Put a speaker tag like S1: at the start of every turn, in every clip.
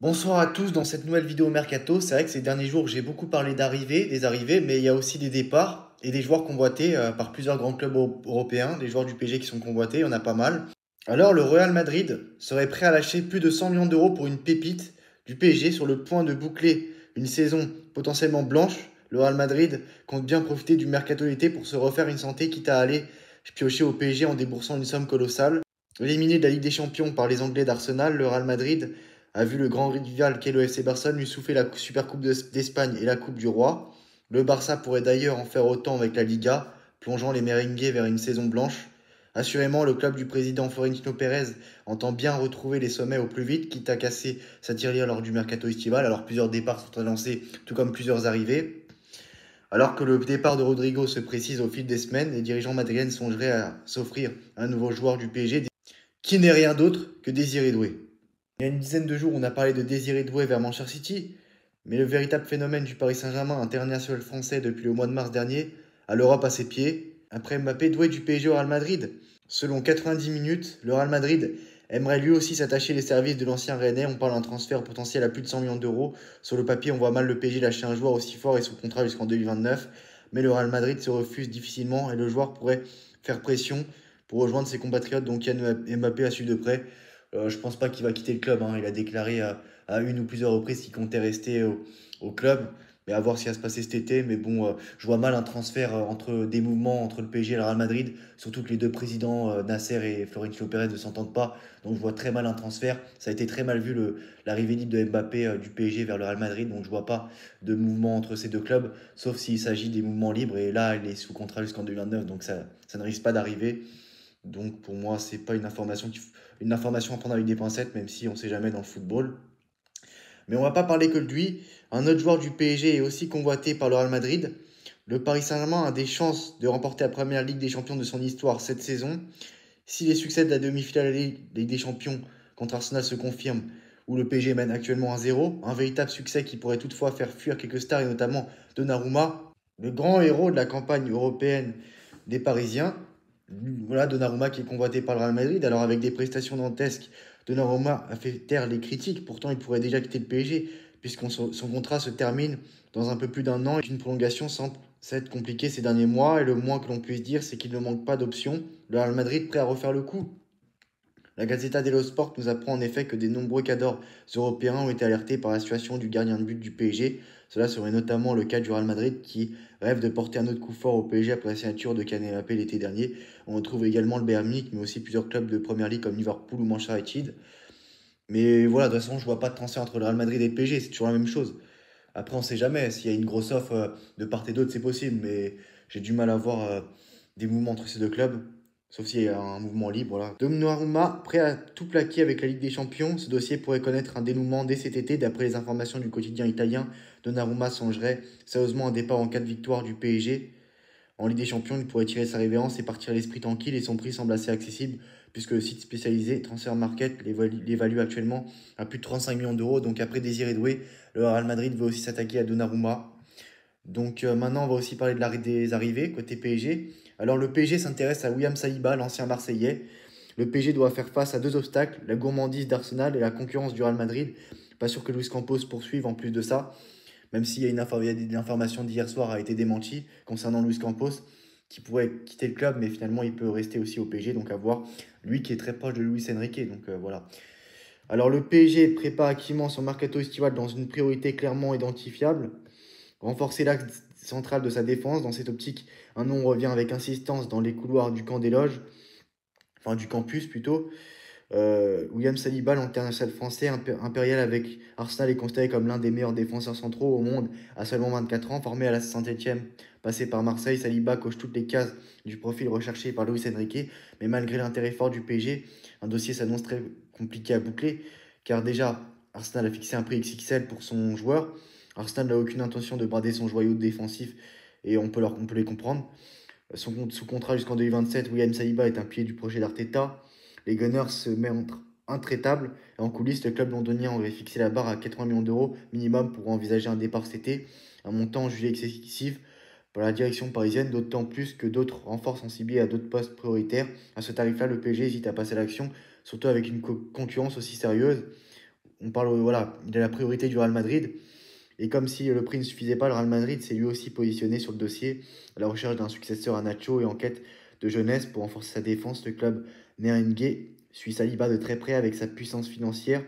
S1: Bonsoir à tous dans cette nouvelle vidéo Mercato. C'est vrai que ces derniers jours, j'ai beaucoup parlé d'arrivées, des arrivées, mais il y a aussi des départs et des joueurs convoités par plusieurs grands clubs européens. Des joueurs du PSG qui sont convoités, il y en a pas mal. Alors, le Real Madrid serait prêt à lâcher plus de 100 millions d'euros pour une pépite du PSG sur le point de boucler une saison potentiellement blanche. Le Real Madrid compte bien profiter du mercato d'été pour se refaire une santé, quitte à aller piocher au PSG en déboursant une somme colossale. Éliminé de la Ligue des Champions par les Anglais d'Arsenal, le Real Madrid a vu le grand rival qu'est le FC Barcelone lui souffler la Supercoupe d'Espagne et la Coupe du Roi. Le Barça pourrait d'ailleurs en faire autant avec la Liga, plongeant les merengues vers une saison blanche. Assurément, le club du président Florentino Pérez entend bien retrouver les sommets au plus vite, quitte à casser sa tirelire lors du mercato estival. Alors plusieurs départs sont annoncés, tout comme plusieurs arrivées. Alors que le départ de Rodrigo se précise au fil des semaines, les dirigeants madrilènes songeraient à s'offrir un nouveau joueur du PSG, qui n'est rien d'autre que Désiré Doué. Il y a une dizaine de jours, on a parlé de Désiré Doué vers Manchester City, mais le véritable phénomène du Paris Saint-Germain, international français depuis le mois de mars dernier, a l'Europe à ses pieds. Après Mbappé, Doué du PSG au Real Madrid. Selon 90 minutes, le Real Madrid aimerait lui aussi s'attacher les services de l'ancien Rennais. On parle d'un transfert potentiel à plus de 100 millions d'euros. Sur le papier, on voit mal le PSG lâcher un joueur aussi fort et sous contrat jusqu'en 2029. Mais le Real Madrid se refuse difficilement et le joueur pourrait faire pression pour rejoindre ses compatriotes, donc Kylian Mbappé à suivre de près. Je pense pas qu'il va quitter le club, hein. Il a déclaré à une ou plusieurs reprises qu'il comptait rester au club. Mais à voir ce qui va se passer cet été. Mais bon, je vois mal un transfert entre des mouvements entre le PSG et le Real Madrid. Surtout que les deux présidents, Nasser et Florentino Pérez, ne s'entendent pas. Donc je vois très mal un transfert. Ça a été très mal vu l'arrivée libre de Mbappé du PSG vers le Real Madrid. Donc je vois pas de mouvement entre ces deux clubs. Sauf s'il s'agit des mouvements libres. Et là, il est sous contrat jusqu'en 2029. Donc ça ne risque pas d'arriver. Donc pour moi, c'est pas une information à prendre avec des pincettes, même si on ne sait jamais dans le football. Mais on va pas parler que de lui. Un autre joueur du PSG est aussi convoité par le Real Madrid. Le Paris Saint-Germain a des chances de remporter la première Ligue des Champions de son histoire cette saison. Si les succès de la demi-finale de la Ligue des Champions contre Arsenal se confirment, où le PSG mène actuellement 1-0, un véritable succès qui pourrait toutefois faire fuir quelques stars et notamment Donnarumma, le grand héros de la campagne européenne des Parisiens. Voilà Donnarumma qui est convoité par le Real Madrid. Alors avec des prestations dantesques, Donnarumma a fait taire les critiques. Pourtant, il pourrait déjà quitter le PSG puisque son contrat se termine dans un peu plus d'un an et une prolongation semble s'être compliquée ces derniers mois. Et le moins que l'on puisse dire, c'est qu'il ne manque pas d'options. Le Real Madrid prêt à refaire le coup. La Gazzetta dello Sport nous apprend en effet que de nombreux cadors européens ont été alertés par la situation du gardien de but du PSG. Cela serait notamment le cas du Real Madrid qui rêve de porter un autre coup fort au PSG après la signature de Kylian Mbappé l'été dernier. On retrouve également le Bayern Munich, mais aussi plusieurs clubs de Première Ligue comme Liverpool ou Manchester United. Mais voilà, de toute façon, je vois pas de transfert entre le Real Madrid et le PSG, c'est toujours la même chose. Après, on sait jamais, s'il y a une grosse offre de part et d'autre, c'est possible, mais j'ai du mal à voir des mouvements entre ces deux clubs. Sauf s'il y a un mouvement libre, voilà. Donnarumma, prêt à tout plaquer avec la Ligue des Champions, ce dossier pourrait connaître un dénouement dès cet été. D'après les informations du quotidien italien, Donnarumma songerait sérieusement un départ en cas de victoire du PSG. En Ligue des Champions, il pourrait tirer sa révérence et partir l'esprit tranquille et son prix semble assez accessible puisque le site spécialisé Transfer Market l'évalue actuellement à plus de 35 millions d'euros. Donc après Désiré Doué, le Real Madrid veut aussi s'attaquer à Donnarumma. Donc maintenant, on va aussi parler des arrivées côté PSG. Alors le PSG s'intéresse à William Saliba, l'ancien Marseillais. Le PSG doit faire face à deux obstacles, la gourmandise d'Arsenal et la concurrence du Real Madrid. Pas sûr que Luis Campos poursuive en plus de ça, même s'il y a l'information d'hier soir a été démentie concernant Luis Campos, qui pourrait quitter le club, mais finalement il peut rester aussi au PSG, donc à voir. Lui qui est très proche de Luis Enrique, donc voilà. Alors le PSG prépare activement son mercato estival dans une priorité clairement identifiable. Renforcer l'axe central de sa défense. Dans cette optique, un nom revient avec insistance dans les couloirs du camp des loges, enfin du campus plutôt. William Saliba, l'international français impérial avec Arsenal, est considéré comme l'un des meilleurs défenseurs centraux au monde à seulement 24 ans. Formé à la Saint-Etienne, passé par Marseille, Saliba coche toutes les cases du profil recherché par Luis Enrique. Mais malgré l'intérêt fort du PSG, un dossier s'annonce très compliqué à boucler, car déjà, Arsenal a fixé un prix XXL pour son joueur. Arsenal n'a aucune intention de brader son joyau défensif et on peut les comprendre. Sous contrat jusqu'en 2027, William Saliba est un pied du projet d'Arteta. Les Gunners se montrent intraitables. Et en coulisses, le club londonien aurait fixé la barre à 80 millions d'euros minimum pour envisager un départ cet été. Un montant jugé excessif par la direction parisienne, d'autant plus que d'autres renforts sont ciblés à d'autres postes prioritaires. À ce tarif-là, le PSG hésite à passer à l'action, surtout avec une concurrence aussi sérieuse. on parle, voilà, il a la priorité du Real Madrid. Et comme si le prix ne suffisait pas, le Real Madrid s'est lui aussi positionné sur le dossier à la recherche d'un successeur à Nacho et en quête de jeunesse pour renforcer sa défense. Le club merengue suit Saliba de très près avec sa puissance financière.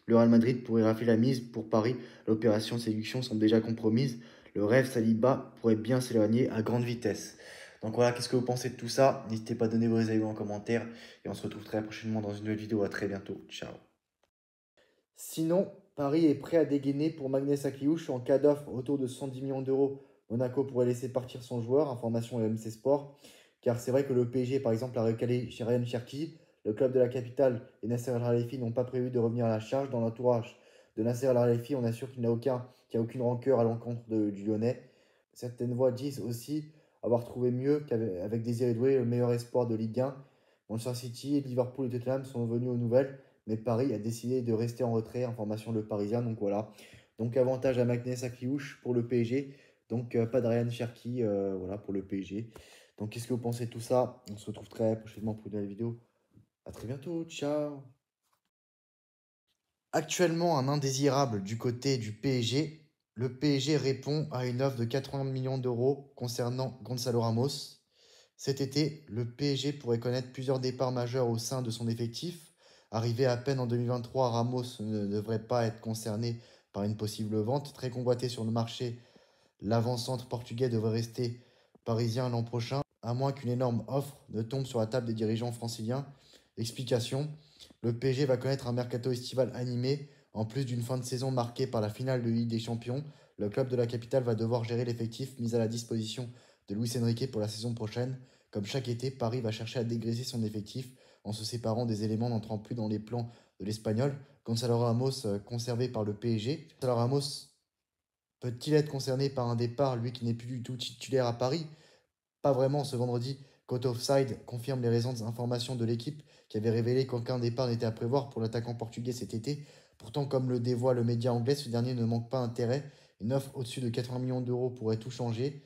S1: Le Real Madrid pourrait rafler la mise pour Paris. L'opération séduction semble déjà compromise. Le rêve Saliba pourrait bien s'éloigner à grande vitesse. Donc voilà, qu'est-ce que vous pensez de tout ça? N'hésitez pas à donner vos avis en commentaire. Et on se retrouve très prochainement dans une nouvelle vidéo. À très bientôt. Ciao. Sinon, Paris est prêt à dégainer pour Magnès Akliouche en cas d'offre autour de 110 millions d'euros. Monaco pourrait laisser partir son joueur, information MC Sport. Car c'est vrai que le PSG, par exemple, a recalé chez Ryan Cherki. Le club de la capitale et Nasser El Khelaifi n'ont pas prévu de revenir à la charge. Dans l'entourage de Nasser El Khelaifi, on assure qu'il n'y a aucune rancœur à l'encontre du Lyonnais. Certaines voix disent aussi avoir trouvé mieux qu'avec Désiré Doué, le meilleur espoir de Ligue 1. Manchester City, Liverpool et Tottenham sont venus aux nouvelles, mais Paris a décidé de rester en retrait, information Le Parisien. Donc voilà. Donc avantage à Magnès Akliouche pour le PSG. Donc pas de Ryan Cherki voilà, pour le PSG. Donc qu'est-ce que vous pensez de tout ça? On se retrouve très prochainement pour une nouvelle vidéo. À très bientôt, ciao. Actuellement un indésirable du côté du PSG. Le PSG répond à une offre de 80 millions d'euros concernant Gonzalo Ramos. Cet été, le PSG pourrait connaître plusieurs départs majeurs au sein de son effectif. Arrivé à peine en 2023, Ramos ne devrait pas être concerné par une possible vente. Très convoité sur le marché, l'avant-centre portugais devrait rester parisien l'an prochain, à moins qu'une énorme offre ne tombe sur la table des dirigeants franciliens. Explication, le PSG va connaître un mercato estival animé. En plus d'une fin de saison marquée par la finale de Ligue des Champions, le club de la capitale va devoir gérer l'effectif mis à la disposition de Luis Enrique pour la saison prochaine. Comme chaque été, Paris va chercher à dégraisser son effectif en se séparant des éléments n'entrant plus dans les plans de l'Espagnol. Gonzalo Ramos, conservé par le PSG. Gonzalo Ramos peut-il être concerné par un départ, lui qui n'est plus du tout titulaire à Paris? Pas vraiment ce vendredi. Côté Offside confirme les récentes informations de l'équipe qui avait révélé qu'aucun départ n'était à prévoir pour l'attaquant portugais cet été. Pourtant, comme le dévoile le média anglais, ce dernier ne manque pas d'intérêt. Une offre au-dessus de 80 millions d'euros pourrait tout changer.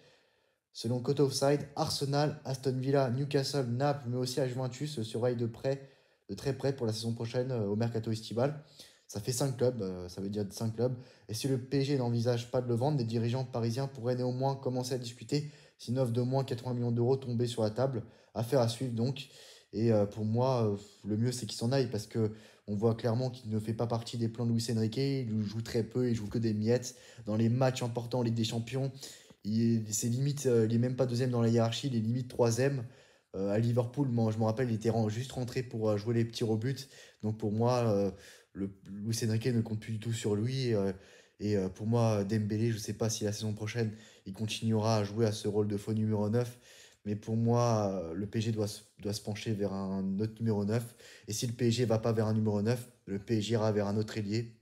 S1: Selon Côté Offside, Arsenal, Aston Villa, Newcastle, Naples, mais aussi la Juventus surveillent de très près pour la saison prochaine au mercato estival. Ça fait 5 clubs, ça veut dire 5 clubs. Et si le PSG n'envisage pas de le vendre, les dirigeants parisiens pourraient néanmoins commencer à discuter si une offre de moins 80 millions d'euros tombait sur la table. Affaire à suivre donc. Et pour moi, le mieux c'est qu'il s'en aille parce que on voit clairement qu'il ne fait pas partie des plans de Luis Enrique. Il joue très peu, il joue que des miettes. Dans les matchs importants en Ligue des Champions, c'est limite, il est même pas deuxième dans la hiérarchie, il est limite troisième. À Liverpool, moi, je me rappelle, il était juste rentré pour jouer les petits rebuts. Donc pour moi, Luis Enrique ne compte plus du tout sur lui. Pour moi, Dembélé, je ne sais pas si la saison prochaine, il continuera à jouer à ce rôle de faux numéro 9. Mais pour moi, le PSG doit se pencher vers un autre numéro 9. Et si le PSG va pas vers un numéro 9, le PSG ira vers un autre ailier.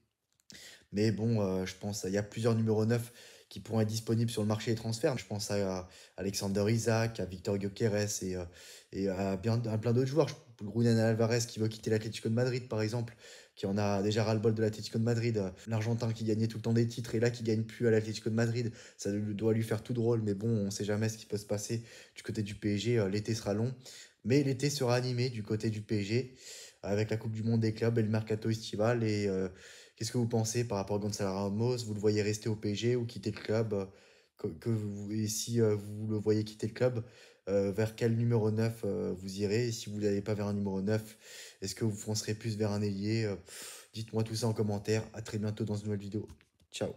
S1: Mais bon, je pense qu'il y a plusieurs numéros 9 qui pourront être disponibles sur le marché des transferts. Je pense à Alexander Isaac, à Victor Gyökeres et à plein d'autres joueurs. Julián Alvarez qui veut quitter l'Atlético de Madrid, par exemple, qui en a déjà ras-le-bol de l'Atlético de Madrid. L'Argentin qui gagnait tout le temps des titres et là qui gagne plus à l'Atlético de Madrid. Ça doit lui faire tout drôle, mais bon, on ne sait jamais ce qui peut se passer du côté du PSG. L'été sera long, mais l'été sera animé du côté du PSG avec la Coupe du Monde des clubs et le mercato estival. Qu'est-ce que vous pensez par rapport à Gonzalo Ramos? Vous le voyez rester au PSG ou quitter le club? Et si vous le voyez quitter le club, vers quel numéro 9 vous irez? Et si vous n'allez pas vers un numéro 9, est-ce que vous foncerez plus vers un ailier? Dites-moi tout ça en commentaire. À très bientôt dans une nouvelle vidéo. Ciao.